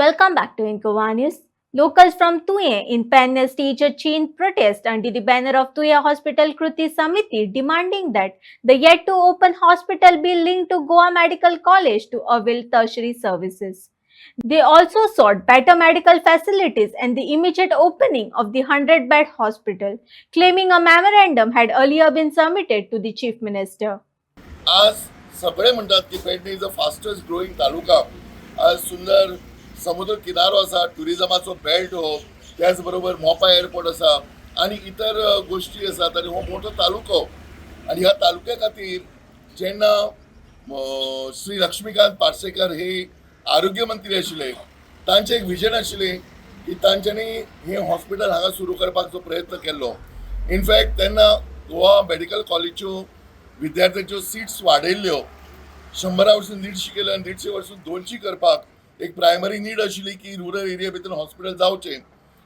Welcome back to Incowa News. Locals from Tuye in Penn stage a chain protest under the banner of Tuye Hospital Kruti Samiti, demanding that the yet to open hospital be linked to Goa Medical College to avail tertiary services. They also sought better medical facilities and the immediate opening of the 100-bed hospital, claiming a memorandum had earlier been submitted to the Chief Minister. आज सगळे म्हणतात की Pernem is the fastest growing taluka. आज सुंदर समुद्र किनारो असा, टुरिझमाचो belt हो, त्याचबरोबर मोपा एअरपोर्ट असा आणि इतर गोष्टी असतात आणि हो मोठो तालुको. आणि ह्या तालुक्या खातीर जेन्ना श्री लक्ष्मीकांत पार्सेकर हे आरोग्य मंत्री आशिल्ले, तांचे एक विजन आशिल्लें की तांच्यांनी हे हॉस्पिटल हांगा सुरू करपाचो प्रयत्न केल्लो. इनफॅक्ट तेन्ना गोवा मेडिकल कॉलेजच्यो विद्यार्थ्यांच्यो सीट्स वाडयल्ल्यो, 100 वरसून 150 केल्यो आनी 150 वरसून 200 करपाक एक प्रायमरी नीड आशिल्ली की रुरल एरिया भितर हॉस्पिटल जावचें.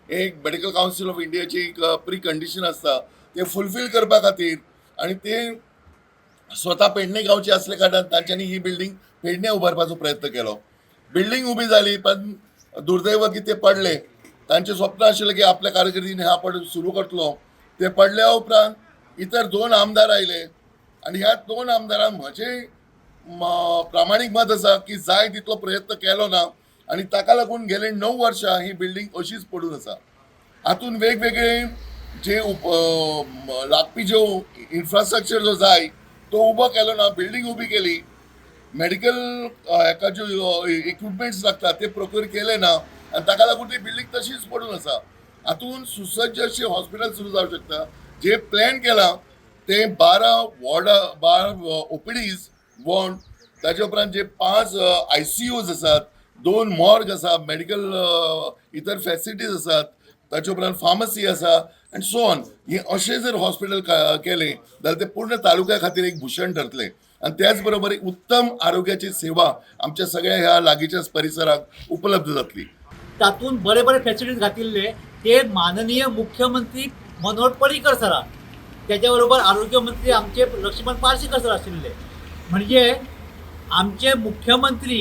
एक मेडिकल कावन्सील ऑफ इंडियाची एक प्री कंडिशन आसता, ते फुलफील करपा खातीर आनी ते स्वता पेडणे गांवचे असले कारणान तांच्यांनी ही बिल्डींग पेडणे उबारपाचो प्रयत्न केलो. बिल्डींग उबी जाली, पण दुर्दैव की ते पडले. तांचे स्वप्न आशिल्लें की आपल्या कारकिर्दीन हा पड सुरू करतलो. ते पडल्या उपरांत इतर 2 आमदार आयले आणि ह्या 2 आमदारांक म्हजे प्रामाणीक मत आसा की जाय तितलो प्रयत्न केलो ना आणि ताका लागून गेले 9 वर्सां ही बिल्डींग अशीच पडून आसा. हातून वेगवेगळे जे लागपी जो इन्फ्रास्ट्रक्चर जो जाय तो उबो केलो ना. बिल्डींग उबी केली, मेडिकल हेका ज्यो इक्विपमेंट्स लागता ते प्रोक्यूर केले ना आणि ताका लागून ती बिल्डींग तशीच पडून आसा. हातून सुसज्ज अशें हॉस्पिटल सुरू जावंक शकता. जे प्लॅन केला ते 12 ओपीडीज वॉर्ड, ताचे उपरांत जे 5 ICUs आसात, 2 मॉर्ग आसा, मेडिकल इतर फॅसिलिटीज आसात, ताचे उपरांत फार्मसी आसा अँड सो ऑन. हे अशें जर हॉस्पिटल केले जाल्यार ते पूर्ण तालुक्या खातीर एक भूषण ठरतले आणि त्याचबरोबर एक उत्तम आरोग्याची सेवा आमच्या सगळ्या ह्या लागींच्या परिसराक उपलब्ध जातली. तातूंत बरे बरे फॅसिलिटीज घातिल्ले ते माननीय मुख्यमंत्री मनोहर पर्रीकर सरा, त्याच्या बरोबर आरोग्य मंत्री आमचे लक्ष्मण पार्सेकर सर आशिल्ले. म्हणजे आमचे मुख्यमंत्री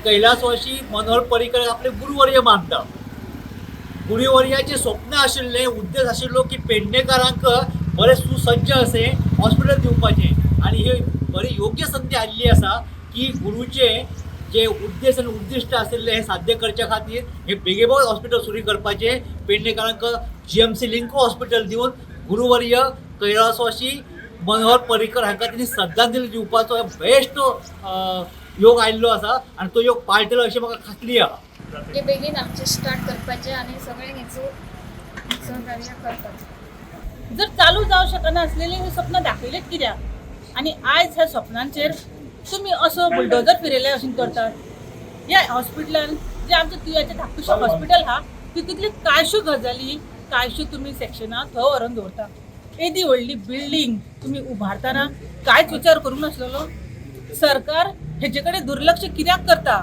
कैलासवासी मनोहर पर्रीकर आपले गुरुवर्य मानता. गुरुवर्याचे स्वप्न आशिल्ले, उद्देश आशिल्लो की पेडणेकारांक बरे सुसज्ज असे हॉस्पिटल दिवपाचे आणि हे बरी योग्य संधी आयिल्ली आसा की गुरुचे जे उद्देश आणि उद्दिष्ट आशिल्ले हे साध्य करच्या खातीर हे बेगीबेग हॉस्पिटल सुरू करपाचे. पेडणेकारांक GMC लिंको हॉस्पिटल दिवन गुरुवर्य कैलासवासी मनोहर पर्रीकर हांकां त्यांनी श्रद्धांजली दिवपाचो बेस्ट योग आयिल्लो आसा आणि तो योग पाळटलो अशी म्हाका खात्री आहा. ते बेगीन आमचे स्टार्ट करपाचे आणि सगळ्यांक हेचो सहकार्य करपाचें. जर चालू जावं शकना असलेले हे स्वप्न दाखयलेत कित्याक? आणि आयज ह्या स्वप्नांचेर तुम्ही असो बुलडोजर फिरयले अशें करतात. ह्या हॉस्पिटलान जे आमच्या तुयाचें धाकटुशें हॉस्पिटल आहा तितूंतली कांयश्यो गजाली, कांयश्यो तुमी सेक्शनां थंय व्हरून दवरता. एदी व्हडली बिल्डींग तुम्ही उभारतना कांयच विचार करूंक नासलेलो. सरकार हेचे कडेन दुर्लक्ष कित्याक करता?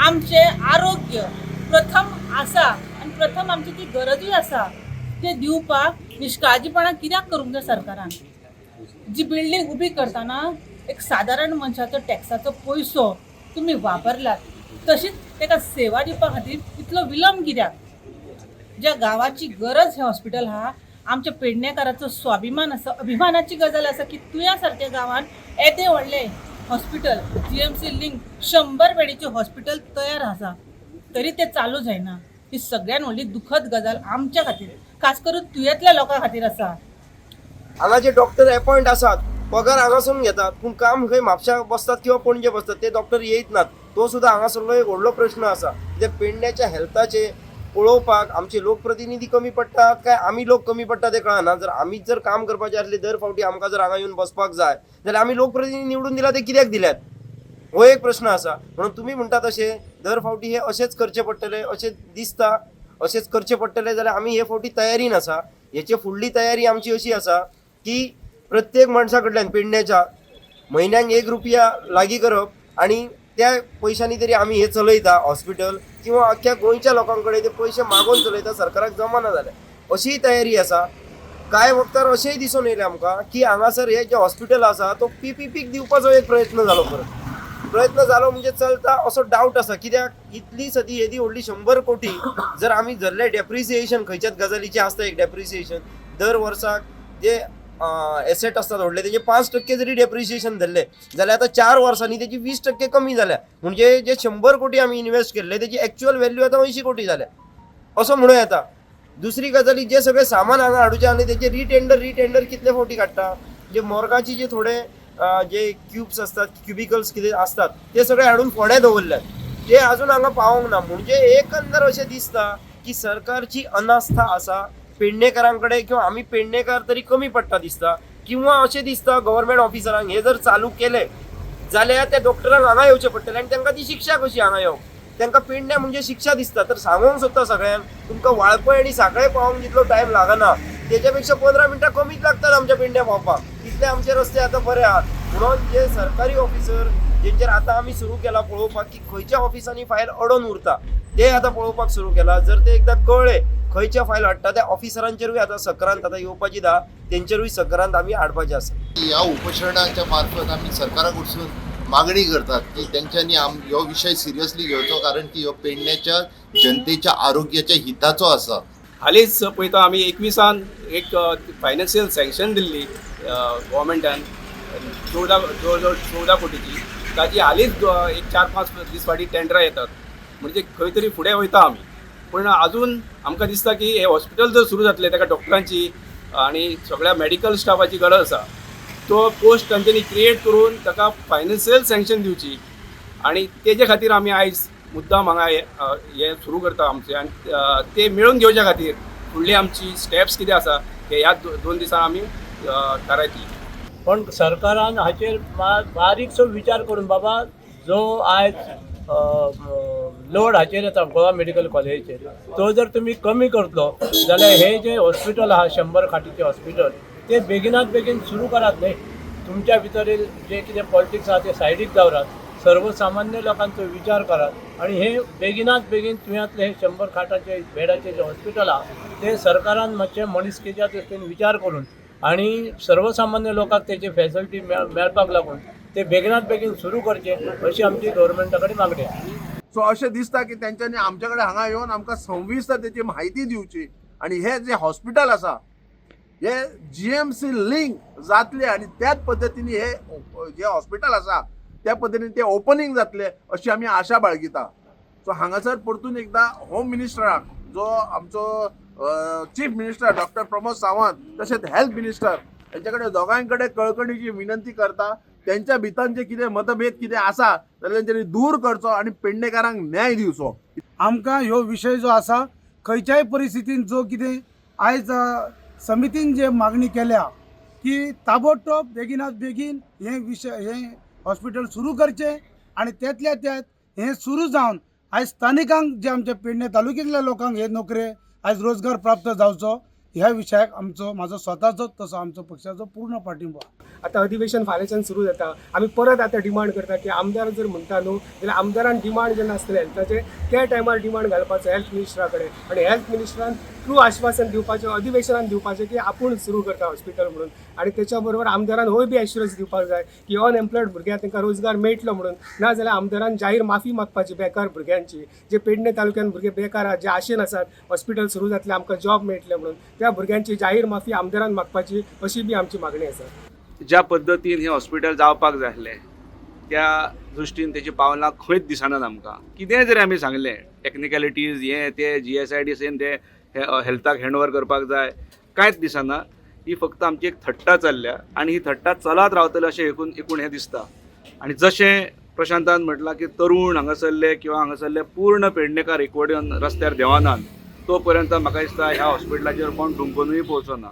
आमचे आरोग्य प्रथम आसा आणि प्रथम आमची ती गरजूय आसा ते दिवपाक निश्काळजीपणां कित्याक करूंक जाय सरकारान? जी बिल्डींग उबी करतना एक सादारण मनशाचो टॅक्साचो पयसो तुम्ही वापरलात, तशीच ताका सेवा दिवपा खातीर इतलो विलंब कित्याक? ज्या गांवाची गरज हे हॉस्पिटल आहा, आमच्या पेडणेकाराचो स्वाभिमान आसा, अभिमानाची गजाल आसा की तुया सारक्या गांवान येदे व्हडले हॉस्पिटल GMC लिंक 100 बेडीचे हॉस्पिटल तयार आसा तरी ते चालू जायना. ही सगळ्यान व्हडली दुखद गजाल आमच्या खातीर, खास करून तुयेंतल्या लोकां खातीर आसा. हांगा जे डॉक्टर अपॉइंट आसात पगार हांगासून घेतात, पूण काम खंय म्हापशा बसतात किंवा पणजे बसतात ते डॉक्टर येयत नात. तो सुद्धा हांगासरलो एक व्हडलो प्रश्न आसा. जे पेडण्याच्या हेल्थाचे पळोवपाक आमचे लोकप्रतिनिधी कमी पडटात काय आमी लोक कमी पडटा ते कळना. जर आमीच जर काम करपाचे आसले दर फावटी आमकां जर हांगा येवन बसपाक जाय जाल्यार आमी लोकप्रतिनिधी निवडून दिला ते कित्याक दिल्यात, हो एक प्रश्न आसा. म्हणून तुमी म्हणटा तशें दर फावटी हे अशेंच करचे पडटले अशें दिसता, अशेंच करचे पडटले जाल्यार आमी हे फावटी तयारीन आसा. हेचे फुडली तयारी आमची अशी आसा की प्रत्येक मनशा कडल्यान पेडण्याच्या म्हयन्याक 1 रुपया लागीं करप आणि त्या पयशांनी तरी आमी हे चलयता हॉस्पिटल किंवा अख्ख्या गोंयच्या लोकां कडेन ते पयशे मागून चलयता. सरकाराक जमना जाल्यार अशीय तयारी आसा. कांय वक्तार अशेंय दिसून येयलें आमकां की हांगासर हे जे हॉस्पिटल आसा तो PPPक दिवपाचो एक प्रयत्न जालो परत. प्रयत्न झालो म्हणजे चलता असो डाऊट आसा, कित्याक इतली सदी येदी व्हडली 100 कोटी जर आमी धरले डेप्रिसिएशन खंयच्याच गजालीचें आसता एक डेप्रिसिएशन दर वर्साक जे एसेट असतात व्हडले तेजे 5% जरी डेप्रिसिएशन धरले जाल्यार आतां 4 वर्सांनी तेजी 20% कमी जाल्या, म्हणजे जे 100 कोटी आमी इन्वेस्ट केल्ले तेजी एक्चुअल व्हॅल्यू आतां 80 कोटी जाल्या असो म्हणूं येता. दुसरी गजाली जे सगळे सामान हांगा हाडूचे आनी तेजे रिटेंडर कितले फावटी काडटा, जे मॉर्गाची जे थोडे जे क्यूब्स असतात क्युबिकल्स कितें असतात ते सगळे हाडून फोंड्या दवरल्यात, ते अजून हांगा पावोंक ना. म्हणजे एकंदर अशें दिसता की सरकारची अनास्था आसा पेडणेकरांकडे, किंवा आमी पेडणेकार तरी कमी पडटा दिसता, किंवा अशें दिसता गव्हर्मेंट ऑफिसरांक हे जर चालू केले जाल्यार त्या डॉक्टरांक हांगा येवचें पडटलें आनी तांकां ती शिक्षा कशी हांगा येवंक, तांकां पेडणे म्हणजे शिक्षा दिसता. तर सांगूंक सोदता सगळ्यांक, तुमकां वाळपय आनी सांखळे पावोंक जितलो टायम लागना तेच्या पेक्षा 15 मिनटां कमीच लागतात आमच्या पेडण्या पावपाक, तितले आमचे रस्ते आतां बरे आहात. म्हणून जे सरकारी ऑफिसर जेंचेर आतां आमी सुरू केला पळोवपाक की खंयच्या ऑफिसांनी फायल अडोवन उरता ते आतां पळोवपाक सुरू केला. जर ते एकदां कळ्ळे खंयच्या फायल हाडटा त्या ऑफिसरांचेरूय आतां सक्रांत आतां येवपाची दा, तेंचेरूय सक्रांत आमी हाडपाचे आसा. ह्या उपोशणाच्या मार्फत आम्ही सरकाराकडसून मागणी करतात की त्यांच्यानी ह्यो विषय सिरियसली घेवचो, कारण की ह्यो पेडण्याच्या जनतेच्या आरोग्याच्या हिताचो आसा. हालींच पळयता आमी 21 एक फायनान्शियल सँक्शन दिल्ली गव्हर्मेंटान 14 कोटीची, ताची हालींच एक 4-5 दीस फाटीं टेंडरां येतात, म्हणजे खंय तरी फुडें वयता आमी. पूण अजून आमकां दिसता की हे हॉस्पिटल जर सुरू जातलें ताका डॉक्टरांची आनी सगळ्या मेडिकल स्टाफाची गरज आसा, तो पोस्ट तांच्यांनी क्रिएट करून ताका फायनान्शियल सँक्शन दिवची, आनी तेजे खातीर आमी आयज मुद्दाम हांगा हे सुरू करता आमचे, आनी ते मेळून घेवच्या खातीर फुडली आमची स्टेप्स कितें आसा हे ह्या 2 दिसांनी आमी थारायतली. पण सरकारान हाचेर बारीकसो विचार करून बाबा जो आयज लोड हाचेर येता गोवा मेडिकल कॉलेजीचेर तो जर तुमी कमी करतलो जाल्यार हे जे हॉस्पिटल आहा 100 खाटीचे हॉस्पिटल ते बेगिनात बेगीन सुरू करात न्ही. तुमच्या भितर जे कितें पॉलिटिक्स आहा ते सायडीक दवरात, सर्वसामान्य लोकांचो विचार करात आनी हे बेगिनात बेगीन तुयेंतले हे 100 खाटाचे बेडाचे जे हॉस्पिटल आहा ते सरकारान मातशें मनीसकेच्या दृश्टीन विचार करून आनी सर्वसामान्य लोकांक तेची फॅसिलिटी मेळपाक लागून ते बेगिनात बेगीन सुरू करचे अशी आमची गव्हर्मेंटा कडेन मागणी आसा. सो अशें दिसता की तेंच्यांनी आमच्या कडेन हांगा येवन आमकां सविस्तर तेची म्हायती दिवची आनी हे जे हॉस्पिटल आसा हे GMC लिंक जातले आनी त्याच पद्दतीन हे जे हॉस्पिटल आसा त्या पद्दतीन ते ओपनिंग जातले अशी आमी आशा बाळगिता. सो हांगासर परतून एकदा होम मिनिस्टराक जो आमचो chief minister doctor Pramod Sawant तशेंच हेल्थ मिनिस्टर हेंचे कडेन दोगांय कडेन कळकळीची विनंती करता, त्यांच्या भितर जे कितें मतभेद कितें आसा जाल्यार तेंच्यांनी दूर करचो आनी पेडणेकारांक न्याय दिवचो. आमकां ह्यो विशय जो आसा खंयच्याय परिस्थितीन जो कितें आयज समितीन जे मागणी केल्या की ताबडतोब बेगिनात बेगीन हे हॉस्पिटल सुरू करचे आनी त्यातल्या त्यात हे सुरू जावन आयज स्थानिकांक जे आमच्या पेडणे तालुक्यातल्या लोकांक हे नोकरे आयज रोजगार प्राप्त जावचो ह्या विशयाक म्हाजो स्वताचो तसो आमचो पक्षाचो पूर्ण पाठिंबो. आतां अधिवेशन फाल्यांच्यान सुरू जाता, आमी परत आतां डिमांड करता की आमदार जर म्हणटा न्हू जाल्यार आमदारान डिमांड जेन्ना आसतलें हेल्थाचें त्या टायमार डिमांड घालपाचो हेल्थ मिनिस्टरा कडेन आनी हेल्थ मिनिस्टरान ट्रू आश्वासन दिवपाचें अधिवेशनान दिवपाचें की आपूण सुरू करता हॉस्पिटल म्हणून. आनी तेच्या बरोबर आमदारान होय बी एश्युरन्स दिवपाक जाय की अनएम्प्लॉयड भुरग्यांक तांकां रोजगार मेळटलो म्हणून, ना जाल्यार आमदारान जाहीर माफी मागपाची बेकार भुरग्यांची, जे पेडणे तालुक्यान भुरगे बेकार आहात जे आशेन आसात हॉस्पिटल सुरू जातलें आमकां जॉब मेळटले म्हणून, त्या भुरग्यांची जाहीर माफी आमदारान मागपाची अशी बी आमची मागणी आसा. ज्या पद्दतीन हे हॉस्पिटल जावपाक जाय आसलें त्या दृश्टीन तेची पावलां खंयच दिसनात आमकां. कितेंय जरी आमी सांगलें टॅक्निकॅलिटीज हे ते GSIDCन ते हेल्थाक हँडओवर करपाक जाय कांयच दिसना. ही फक्त आमची एक थट्टा चल्ल्या आनी ही थट्टा चलत रावतली अशें एकूण हें दिसता. आनी जशें प्रशांतान म्हटलां की तरूण हांगासरले किंवा हांगासरले पूर्ण पेडणेकार एकवटून रस्त्यार देवानात तो पर्यंत म्हाका दिसता ह्या हॉस्पिटलाचेर कोण डुंकूनूय पोवचो ना.